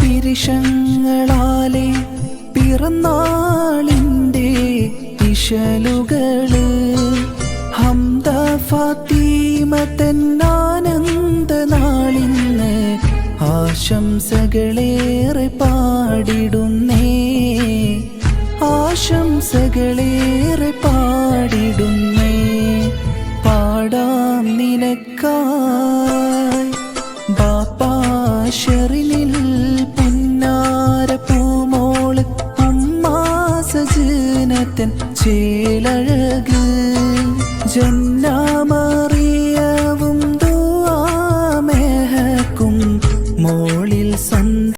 പിരിശങ്ങളാലെ പിറന്നാളിൻ്റെ ഇശലുകള് ഹംദ ഫാത്തിമത്തന്നാനന്ദ നാളിന്ന് ആശംസകളേറെ പാടിടുന്നേ, ആശംസകളേറെ പാടിടുന്നേ. പാടാം നിനക്കായി ബാപ്പാ ഷെറിനിൽ പുന്നാര പൂമോള് ഉമ്മാ സജനത്തൻ ചേലഴക് ജന്നാ